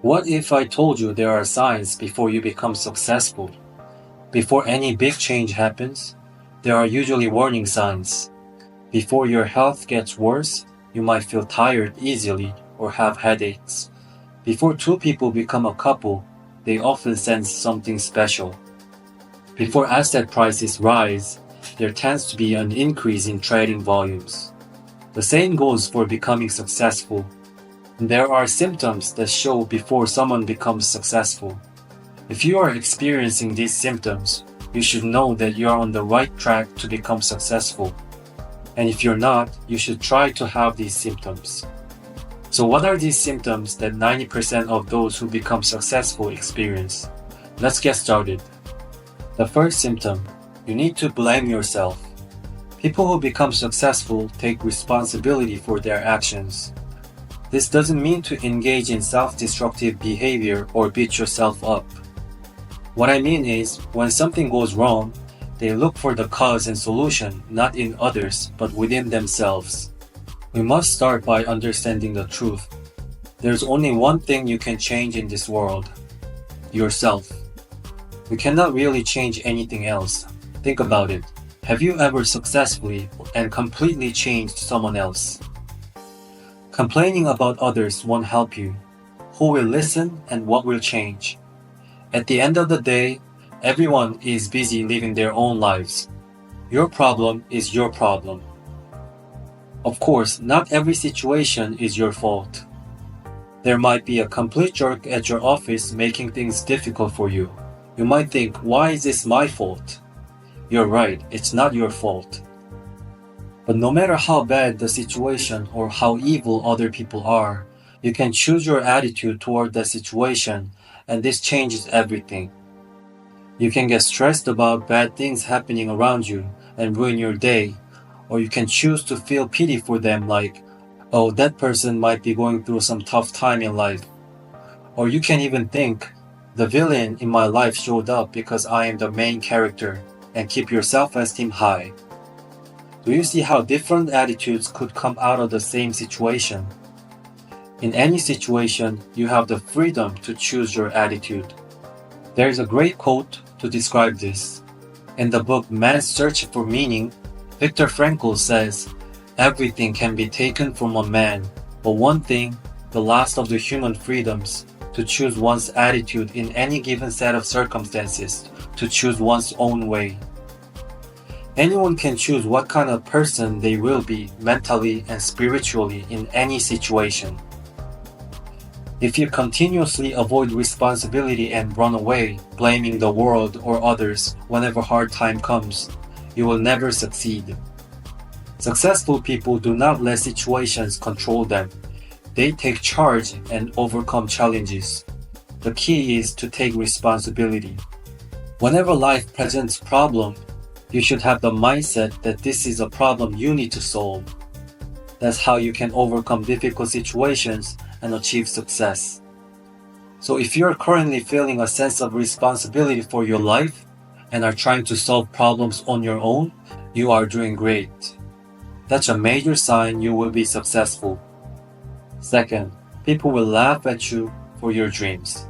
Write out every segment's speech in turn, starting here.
What if I told you there are signs before you become successful? Before any big change happens, there are usually warning signs. Before your health gets worse, you might feel tired easily or have headaches. Before two people become a couple, they often sense something special. Before asset prices rise, there tends to be an increase in trading volumes. The same goes for becoming successful. There are symptoms that show before someone becomes successful. If you are experiencing these symptoms, you should know that you are on the right track to become successful. And if you're not, you should try to have these symptoms. So what are these symptoms that 90% of those who become successful experience? Let's get started. The first symptom, you need to blame yourself. People who become successful take responsibility for their actions. This doesn't mean to engage in self-destructive behavior or beat yourself up. What I mean is, when something goes wrong, they look for the cause and solution not in others but within themselves. We must start by understanding the truth. There's only one thing you can change in this world: yourself. You cannot really change anything else. Think about it. Have you ever successfully and completely changed someone else? Complaining about others won't help you. Who will listen and what will change? At the end of the day, everyone is busy living their own lives. Your problem is your problem. Of course, not every situation is your fault. There might be a complete jerk at your office making things difficult for you. You might think, why is this my fault? You're right, it's not your fault. But no matter how bad the situation or how evil other people are, you can choose your attitude toward the situation, and this changes everything. You can get stressed about bad things happening around you and ruin your day, or you can choose to feel pity for them like, oh, that person might be going through some tough time in life. Or you can even think, the villain in my life showed up because I am the main character, and keep your self-esteem high. Do you see how different attitudes could come out of the same situation? In any situation, you have the freedom to choose your attitude. There is a great quote to describe this. In the book Man's Search for Meaning, Viktor Frankl says, everything can be taken from a man, but one thing, the last of the human freedoms, to choose one's attitude in any given set of circumstances, to choose one's own way. Anyone can choose what kind of person they will be mentally and spiritually in any situation. If you continuously avoid responsibility and run away, blaming the world or others whenever hard time comes, you will never succeed. Successful people do not let situations control them. They take charge and overcome challenges. The key is to take responsibility. Whenever life presents problems, you should have the mindset that this is a problem you need to solve. That's how you can overcome difficult situations and achieve success. So if you're currently feeling a sense of responsibility for your life and are trying to solve problems on your own, you are doing great. That's a major sign you will be successful. Second, people will laugh at you for your dreams.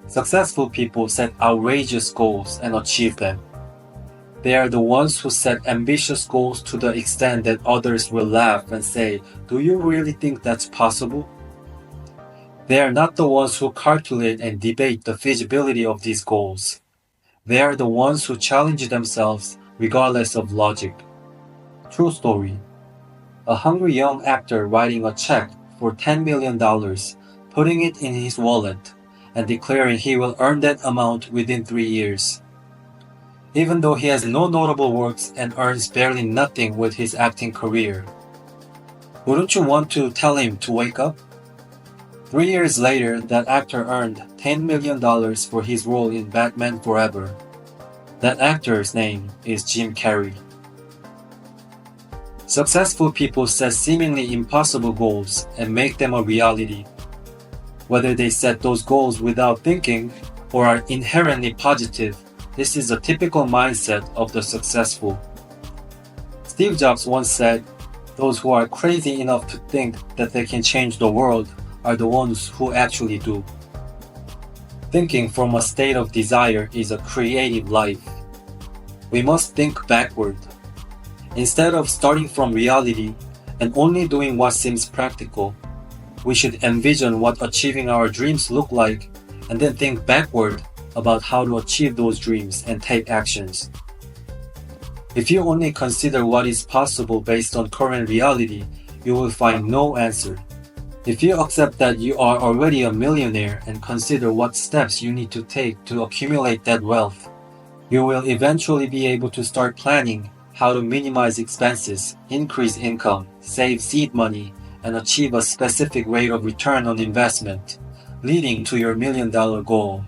Successful people set outrageous goals and achieve them. They are the ones who set ambitious goals to the extent that others will laugh and say, do you really think that's possible? They are not the ones who calculate and debate the feasibility of these goals. They are the ones who challenge themselves regardless of logic. True story. A hungry young actor writing a check for $10 million, putting it in his wallet, and declaring he will earn that amount within 3 years. Even though he has no notable works and earns barely nothing with his acting career. Wouldn't you want to tell him to wake up? 3 years later, that actor earned $10 million for his role in Batman Forever. That actor's name is Jim Carrey. Successful people set seemingly impossible goals and make them a reality. Whether they set those goals without thinking or are inherently positive, this is a typical mindset of the successful. Steve Jobs once said, those who are crazy enough to think that they can change the world are the ones who actually do. Thinking from a state of desire is a creative life. We must think backward. Instead of starting from reality and only doing what seems practical, we should envision what achieving our dreams look like and then think backward about how to achieve those dreams and take actions. If you only consider what is possible based on current reality, you will find no answer. If you accept that you are already a millionaire and consider what steps you need to take to accumulate that wealth, you will eventually be able to start planning how to minimize expenses, increase income, save seed money, and achieve a specific rate of return on investment, leading to your $1 million goal.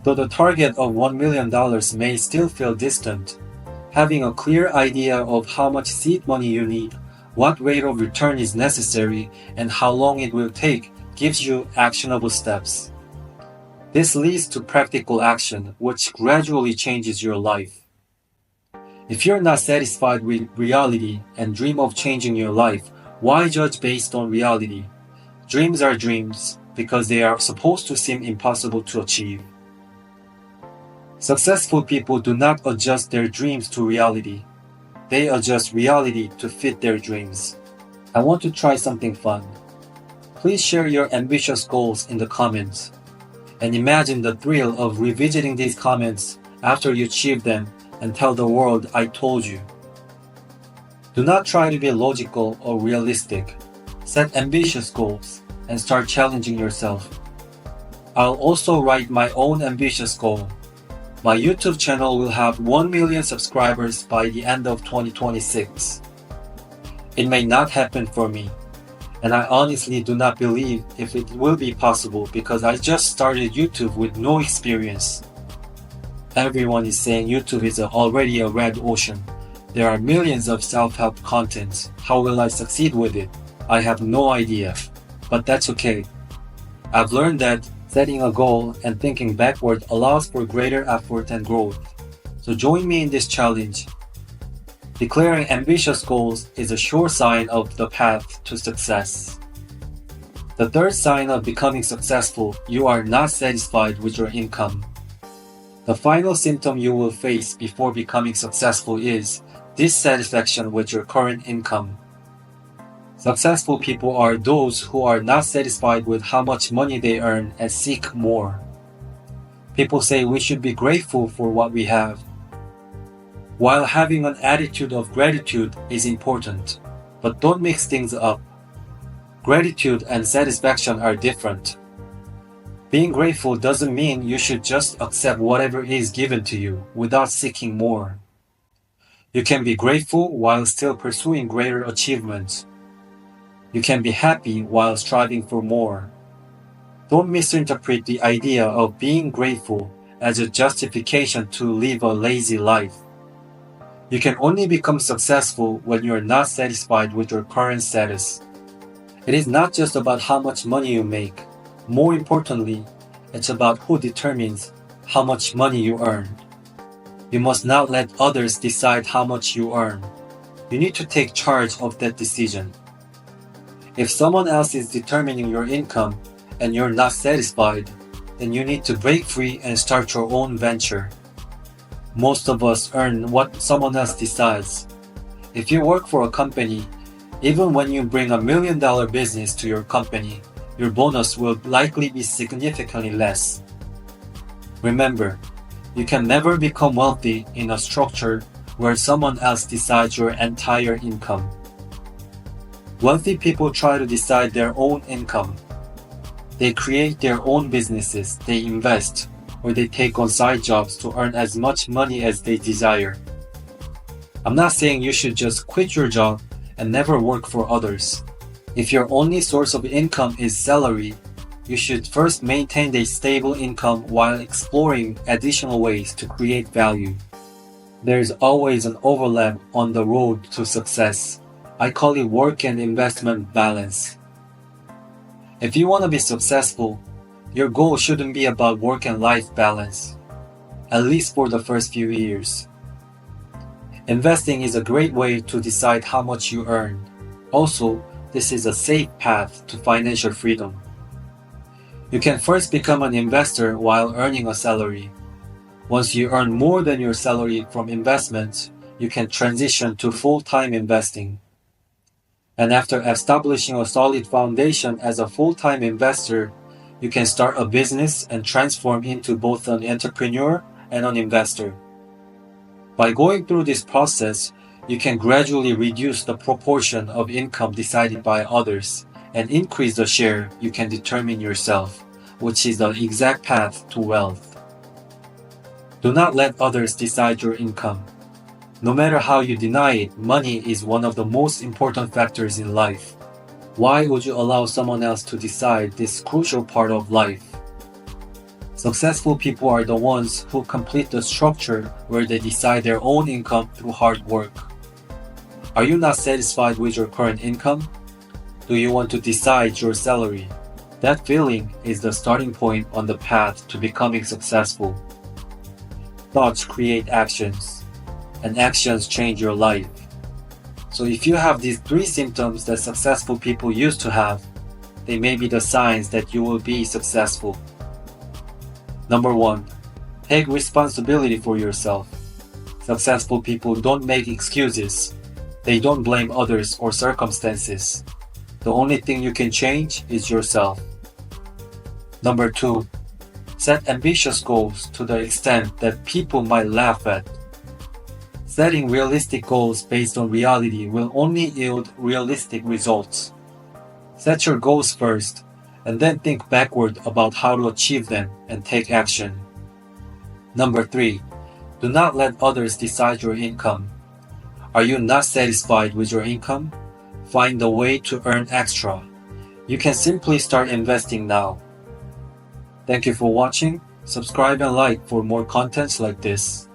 Though the target of $1 million may still feel distant, having a clear idea of how much seed money you need, what rate of return is necessary, and how long it will take gives you actionable steps. This leads to practical action, which gradually changes your life. If you're not satisfied with reality and dream of changing your life, why judge based on reality? Dreams are dreams because they are supposed to seem impossible to achieve. Successful people do not adjust their dreams to reality. They adjust reality to fit their dreams. I want to try something fun. Please share your ambitious goals in the comments. And imagine the thrill of revisiting these comments after you achieve them and tell the world I told you. Do not try to be logical or realistic. Set ambitious goals and start challenging yourself. I'll also write my own ambitious goal. My YouTube channel will have 1 million subscribers by the end of 2026. It may not happen for me, and I honestly do not believe if it will be possible because I just started YouTube with no experience. Everyone is saying YouTube is already a red ocean. There are millions of self-help contents. How will I succeed with it? I have no idea, but that's okay. I've learned that setting a goal and thinking backward allows for greater effort and growth. So join me in this challenge. Declaring ambitious goals is a sure sign of the path to success. The third sign of becoming successful, you are not satisfied with your income. The final symptom you will face before becoming successful is dissatisfaction with your current income. Successful people are those who are not satisfied with how much money they earn and seek more. People say we should be grateful for what we have. While having an attitude of gratitude is important, but don't mix things up. Gratitude and satisfaction are different. Being grateful doesn't mean you should just accept whatever is given to you without seeking more. You can be grateful while still pursuing greater achievements. You can be happy while striving for more. Don't misinterpret the idea of being grateful as a justification to live a lazy life. You can only become successful when you are not satisfied with your current status. It is not just about how much money you make. More importantly, it's about who determines how much money you earn. You must not let others decide how much you earn. You need to take charge of that decision. If someone else is determining your income and you're not satisfied, then you need to break free and start your own venture. Most of us earn what someone else decides. If you work for a company, even when you bring $1 million business to your company, your bonus will likely be significantly less. Remember, you can never become wealthy in a structure where someone else decides your entire income. Wealthy people try to decide their own income. They create their own businesses, they invest, or they take on side jobs to earn as much money as they desire. I'm not saying you should just quit your job and never work for others. If your only source of income is salary, you should first maintain a stable income while exploring additional ways to create value. There is always an overlap on the road to success. I call it work and investment balance. If you want to be successful, your goal shouldn't be about work and life balance, at least for the first few years. Investing is a great way to decide how much you earn. Also, this is a safe path to financial freedom. You can first become an investor while earning a salary. Once you earn more than your salary from investments, you can transition to full-time investing. And after establishing a solid foundation as a full-time investor, you can start a business and transform into both an entrepreneur and an investor. By going through this process, you can gradually reduce the proportion of income decided by others and increase the share you can determine yourself, which is the exact path to wealth. Do not let others decide your income. No matter how you deny it, money is one of the most important factors in life. Why would you allow someone else to decide this crucial part of life? Successful people are the ones who complete the structure where they decide their own income through hard work. Are you not satisfied with your current income? Do you want to decide your salary? That feeling is the starting point on the path to becoming successful. Thoughts create actions, and actions change your life. So if you have these 3 symptoms that successful people used to have, they may be the signs that you will be successful. Number 1. Take responsibility for yourself. Successful people don't make excuses. They don't blame others or circumstances. The only thing you can change is yourself. Number 2. Set ambitious goals to the extent that people might laugh at. Setting realistic goals based on reality will only yield realistic results. Set your goals first, and then think backward about how to achieve them and take action. Number 3. Do not let others decide your income. Are you not satisfied with your income? Find a way to earn extra. You can simply start investing now. Thank you for watching. Subscribe and like for more contents like this.